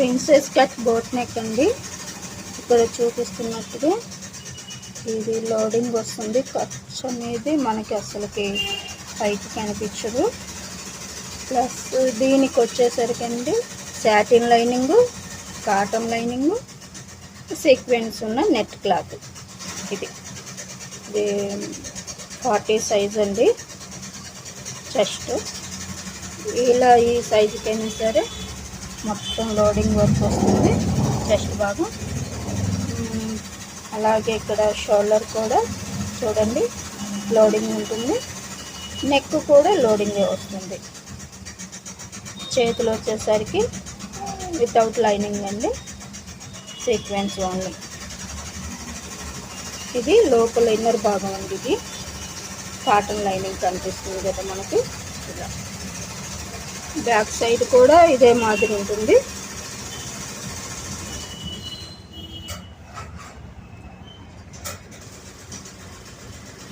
Princess cut boat neck అండి. ఇక్కడ చూపిస్తున్నట్టుగా ఇది లోడింగ్ వస్తుంది. ఖర్చు అనేది మనకి అసలుకి పైకి కనిపించదు. ప్లస్ దీనికి వచ్చేసరికి అండి satin lining, cotton lining, sequence ఉన్న నెట్ క్లాత్. ఇది 40 సైజ్ అండి. చెస్ట్ ఇలా ఈ సైజుకైనా సరే మొత్తం లోడింగ్ వర్క్ వస్తుంది చెస్ట్ భాగం. అలాగే ఇక్కడ షోల్డర్ కూడా చూడండి లోడింగ్ ఉంటుంది. నెక్ కూడా లోడింగే వస్తుంది. చేతులు వచ్చేసరికి వితౌట్ లైనింగ్ అండి, సీక్వెన్స్ ఓన్లీ. ఇది లోపల ఇన్నర్ భాగం అండి. ఇది కాటన్ లైనింగ్ కనిపిస్తుంది కదా మనకి. ఇలా బ్యాక్ సైడ్ కూడా ఇదే మాదిరి ఉంటుంది.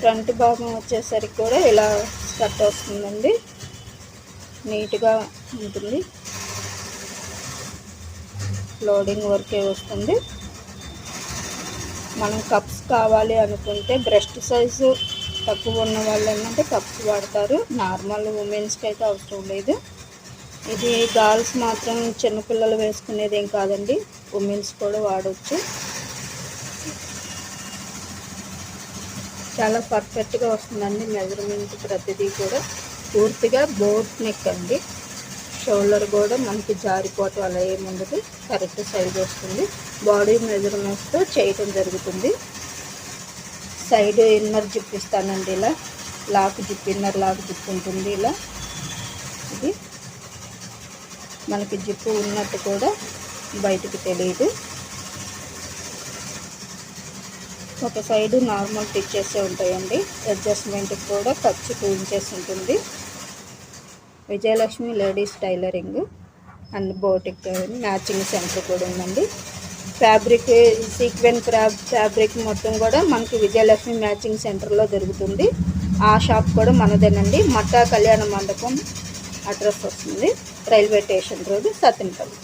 ఫ్రంట్ భాగం వచ్చేసరికి కూడా ఇలా స్కర్ట్ వస్తుందండి. నీట్గా ఉంటుంది. లోడింగ్ వర్కే వస్తుంది. మనం కప్స్ కావాలి అనుకుంటే బ్రెస్ట్ సైజు తక్కువ ఉన్న వాళ్ళు ఏంటంటే కప్స్ వాడతారు. నార్మల్ ఉమెన్స్కి అయితే అవసరం లేదు. ఇది గర్ల్స్ మాత్రం చిన్నపిల్లలు వేసుకునేది ఏం కాదండి, ఉమెన్స్ కూడా వాడవచ్చు. చాలా పర్ఫెక్ట్గా వస్తుందండి. మెజర్మెంట్ ప్రతిదీ కూడా పూర్తిగా బోట్ నెక్ అండి. షోల్డర్ కూడా మనకి జారిపోవటం అలా ఏముండదు, కరెక్ట్ సైజ్ వస్తుంది. బాడీ మెజర్మెంట్స్తో చేయటం జరుగుతుంది. సైడ్ ఇన్నర్ జిప్ ఇస్తానండి. ఇలా lock zip, inner lock zip ఉంటుంది. ఇలా ఇది మనకి జిప్పు ఉన్నట్టు కూడా బయటికి తెలియదు. ఒక సైడు నార్మల్ టిచ్చెస్ ఉంటాయండి. అడ్జస్ట్మెంట్కి కూడా ఖర్చు 2 ఇంచెస్ ఉంటుంది. Vijayalakshmi ladies tailoring and boutique matching centre కూడా ఉందండి. ఫ్యాబ్రిక్ సీక్వెన్ ఫ్యాబ్రిక్ మొత్తం కూడా మనకి విజయలక్ష్మి మ్యాచింగ్ సెంటర్లో దొరుకుతుంది. ఆ షాప్ కూడా మనదేనండి. మట్టా కళ్యాణ మండపం అడ్రస్ వస్తుంది. Railway station road, Sattenapalli.